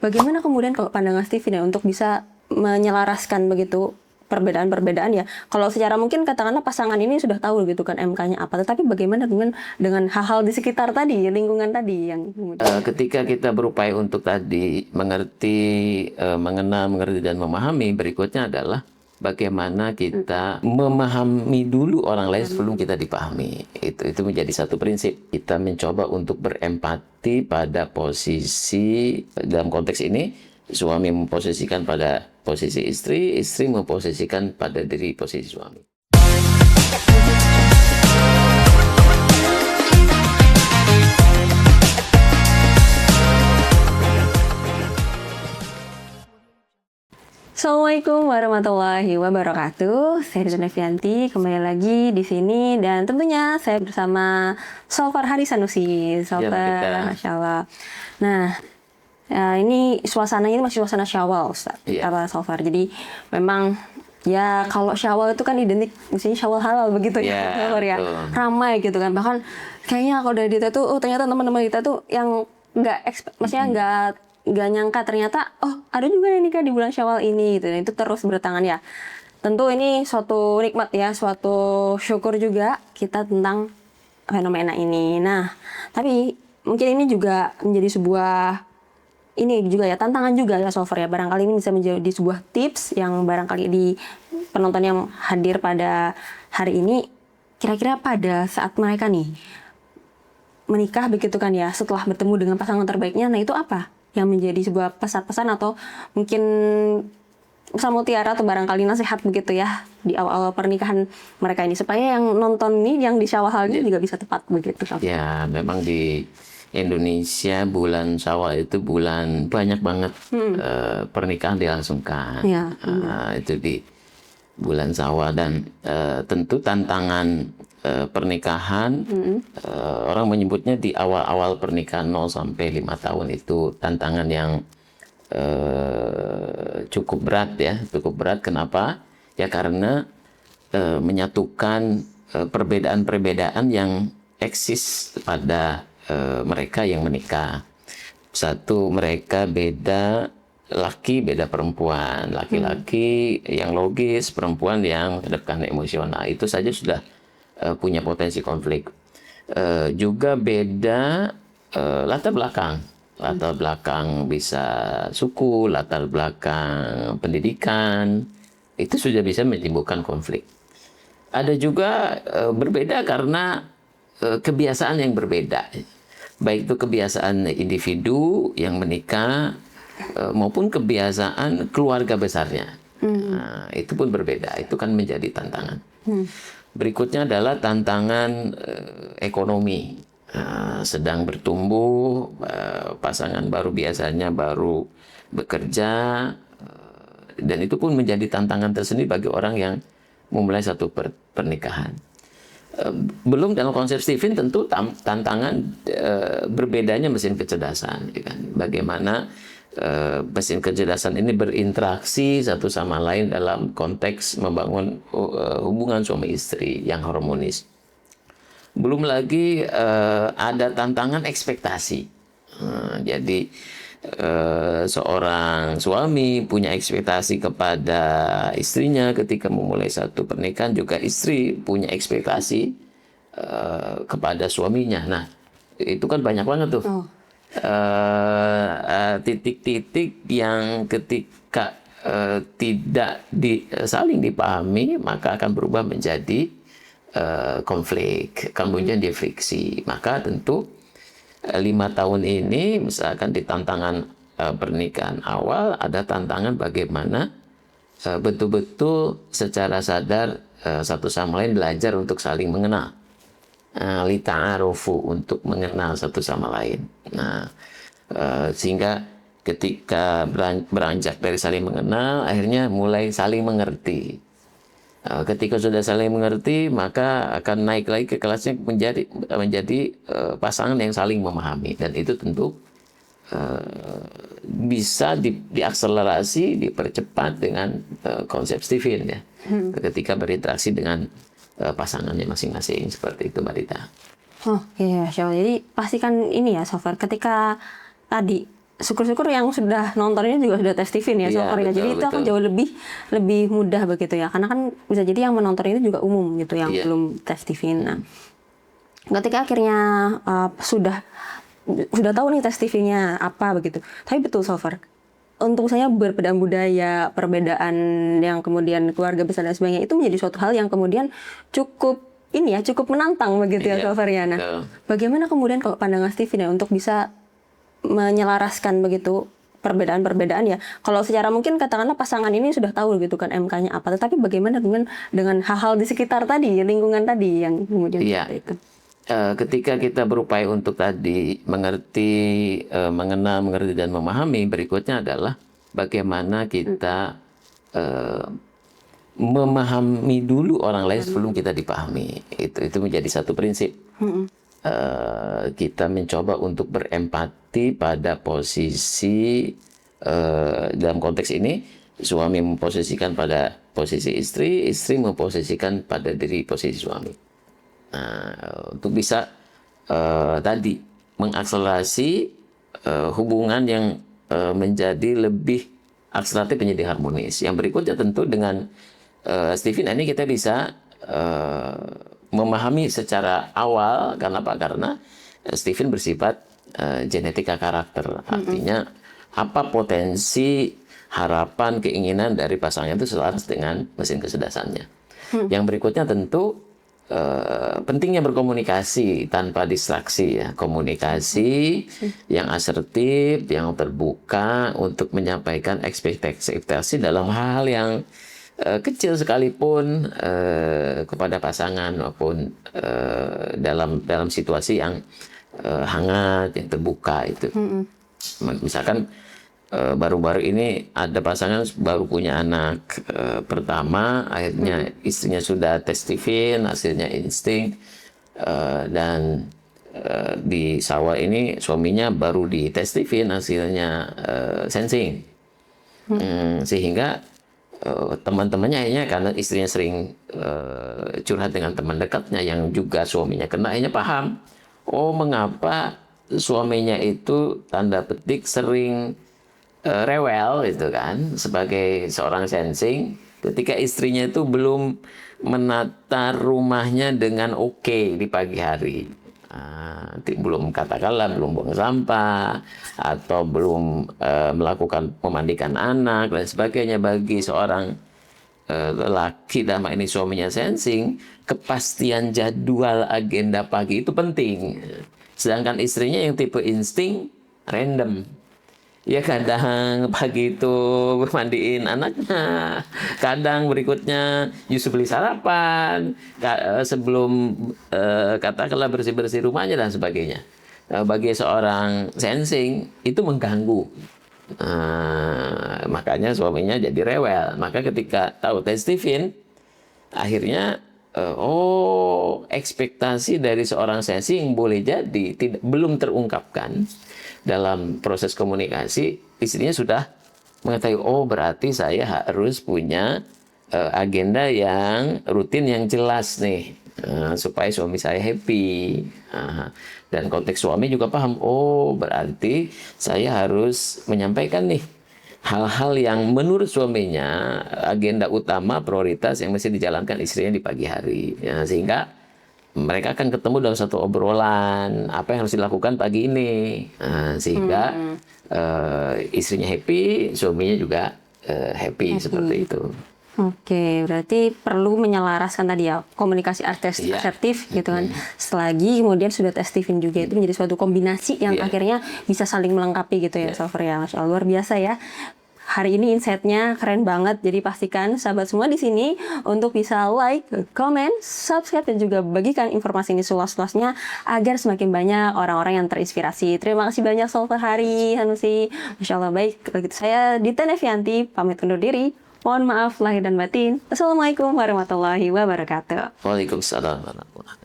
Bagaimana kemudian kalau pandangan Steven ya untuk bisa menyelaraskan begitu perbedaan-perbedaan ya. Kalau secara mungkin katakanlah pasangan ini sudah tahu gitu kan MK-nya apa, tetapi bagaimana dengan hal-hal di sekitar tadi, lingkungan tadi yang Ketika kita berupaya untuk tadi mengerti, mengenal, mengerti dan memahami, berikutnya adalah bagaimana kita memahami dulu orang lain sebelum kita dipahami. Itu menjadi satu prinsip. Kita mencoba untuk berempati pada posisi, dalam konteks ini suami memposisikan pada posisi istri, istri memposisikan pada diri posisi suami. Assalamualaikum warahmatullahi wabarakatuh. Saya Rita Nevianti kembali lagi di sini dan tentunya saya bersama Solfar Hari Sanusi. Solfar, Masya Allah. Nah, ini suasananya ini masih suasana Syawal, Ustaz. Apa Solfar? Jadi memang ya kalau Syawal itu kan identik misalnya Syawal halal begitu ya, Solfar ya. Ramai gitu kan. Bahkan kayaknya kalau dari kita tuh ternyata teman-teman kita tuh yang maksudnya nggak nyangka ternyata ada juga yang nikah di bulan Syawal ini gitu. Dan itu terus berdatangan ya. Tentu ini suatu nikmat ya, suatu syukur juga kita tentang fenomena ini. Nah, tapi mungkin ini juga menjadi sebuah ini juga ya tantangan juga ya Solfar ya. Barangkali ini bisa menjadi sebuah tips yang barangkali di penonton yang hadir pada hari ini kira-kira pada saat mereka nih menikah begitu kan ya, setelah bertemu dengan pasangan terbaiknya, nah itu apa yang menjadi sebuah pesan-pesan atau mungkin pesan mutiara atau barangkali nasihat begitu ya di awal-awal pernikahan mereka ini supaya yang nonton ini yang di Syawal ini juga bisa tepat begitu. Ya, memang di Indonesia bulan Syawal itu bulan banyak banget pernikahan dilangsungkan. Itu di bulan Syawal dan tentu tantangan pernikahan orang menyebutnya di awal-awal pernikahan 0 sampai 5 tahun itu tantangan yang cukup berat ya, cukup berat. Kenapa? Ya karena menyatukan perbedaan-perbedaan yang eksis pada mereka yang menikah. Satu, mereka beda laki, beda perempuan. Laki-laki yang logis, perempuan yang kedekatan emosional. Itu saja sudah punya potensi konflik. Juga beda latar belakang. Latar belakang bisa suku, latar belakang pendidikan. Itu sudah bisa menimbulkan konflik. Ada juga berbeda karena kebiasaan yang berbeda. Baik itu kebiasaan individu yang menikah maupun kebiasaan keluarga besarnya. Nah, itu pun berbeda. Itu kan menjadi tantangan. Berikutnya adalah tantangan ekonomi. Sedang bertumbuh, pasangan baru biasanya baru bekerja, dan itu pun menjadi tantangan tersendiri bagi orang yang memulai satu pernikahan. Belum dalam konsep Steven tentu tantangan berbedanya mesin kecerdasan, ya kan? Bagaimana mesin kecerdasan ini berinteraksi satu sama lain dalam konteks membangun hubungan suami istri yang harmonis. Belum lagi ada tantangan ekspektasi. Jadi seorang suami punya ekspektasi kepada istrinya ketika memulai satu pernikahan, juga istri punya ekspektasi kepada suaminya. Nah, itu kan banyak banget tuh. Titik-titik yang ketika tidak saling dipahami maka akan berubah menjadi konflik, kemudian dia friksi. Maka tentu 5 tahun ini misalkan di tantangan pernikahan awal ada tantangan bagaimana betul-betul secara sadar satu sama lain belajar untuk saling mengenal. Lita'arufu, untuk mengenal satu sama lain. Nah, sehingga ketika beranjak dari saling mengenal, akhirnya mulai saling mengerti. Ketika sudah saling mengerti, maka akan naik lagi ke kelasnya menjadi pasangan yang saling memahami. Dan itu tentu bisa diakselerasi, dipercepat dengan konsep Steven ya. Ketika berinteraksi dengan pasangannya masing-masing, seperti itu Mbak Rita. Oh iya, Syawal. Jadi pastikan ini ya Solfar, ketika tadi syukur-syukur yang sudah nontonnya juga sudah tes TV ya, Iya, Solver ya. Jadi itu akan jauh lebih mudah begitu ya. Karena kan bisa jadi yang menonton ini juga umum gitu, yang belum tes TV. Nah, ketika akhirnya sudah tahu nih tes TV-nya apa begitu. Tapi betul Solver, untuk saya perbedaan budaya, perbedaan yang kemudian keluarga besar dan sebagainya itu menjadi suatu hal yang kemudian cukup menantang begitu ya Solver ya. Nah, bagaimana kemudian kalau pandangan Steven ya untuk bisa menyelaraskan begitu perbedaan-perbedaan ya. Kalau secara mungkin katakanlah pasangan ini sudah tahu gitu kan MK-nya apa, tetapi bagaimana dengan hal-hal di sekitar tadi, lingkungan tadi yang kemudian itu. Ketika kita berupaya untuk tadi mengerti, mengenal, mengerti dan memahami, berikutnya adalah bagaimana kita memahami dulu orang lain sebelum kita dipahami. Itu menjadi satu prinsip. Kita mencoba untuk berempati pada posisi, dalam konteks ini suami memposisikan pada posisi istri, istri memposisikan pada diri posisi suami. Untuk bisa tadi mengakselerasi hubungan yang menjadi lebih akseleratif, menjadi harmonis. Yang berikutnya tentu dengan Steven ini kita bisa memahami secara awal. Kenapa? Karena Steven bersifat genetika karakter. Artinya apa potensi, harapan, keinginan dari pasangan itu selaras dengan mesin kecerdasannya. Yang berikutnya tentu pentingnya berkomunikasi tanpa distraksi ya. Komunikasi yang asertif, yang terbuka untuk menyampaikan ekspektasi dalam hal yang kecil sekalipun kepada pasangan maupun dalam situasi yang hangat, yang terbuka itu. Misalkan baru-baru ini ada pasangan baru punya anak pertama, akhirnya istrinya sudah tes TV, hasilnya insting, dan di sawah ini suaminya baru di tes TV, hasilnya sensing, sehingga teman-temannya akhirnya karena istrinya sering curhat dengan teman dekatnya yang juga suaminya kena, akhirnya paham, oh mengapa suaminya itu tanda petik sering rewel itu kan sebagai seorang sensing ketika istrinya itu belum menata rumahnya dengan oke di pagi hari. Belum katakanlah belum buang sampah atau belum melakukan memandikan anak dan sebagainya. Bagi seorang lelaki, dalam ini suaminya sensing, kepastian jadwal agenda pagi itu penting. Sedangkan istrinya yang tipe insting random. Ya kadang pagi itu mandiin anaknya, kadang berikutnya justru beli sarapan, sebelum katakanlah bersih-bersih rumahnya dan sebagainya. Bagi seorang sensing itu mengganggu. Makanya suaminya jadi rewel. Maka ketika tahu tes Steven, akhirnya ekspektasi dari seorang sensing boleh jadi belum terungkapkan. Dalam proses komunikasi, istrinya sudah mengetahui, oh berarti saya harus punya agenda yang rutin, yang jelas nih, supaya suami saya happy. Dan konteks suami juga paham, oh berarti saya harus menyampaikan nih hal-hal yang menurut suaminya agenda utama, prioritas yang mesti dijalankan istrinya di pagi hari. Sehingga mereka akan ketemu dalam satu obrolan apa yang harus dilakukan pagi ini, sehingga istrinya happy, suaminya juga happy. Seperti itu. Oke, berarti perlu menyelaraskan tadi ya komunikasi asertif gitu kan. Selagi kemudian sudah tes Steven juga, itu menjadi suatu kombinasi yang akhirnya bisa saling melengkapi gitu ya, Solver ya. Masya Allah, luar biasa ya. Hari ini insight-nya keren banget, jadi pastikan sahabat semua di sini untuk bisa like, comment, subscribe, dan juga bagikan informasi ini seluas-luasnya agar semakin banyak orang-orang yang terinspirasi. Terima kasih banyak Solver Harysanusi. Masya Allah, baik. Kalau gitu saya Dita Nevianti, pamit undur diri. Mohon maaf lahir dan batin. Assalamualaikum warahmatullahi wabarakatuh. Waalaikumsalam warahmatullahi wabarakatuh.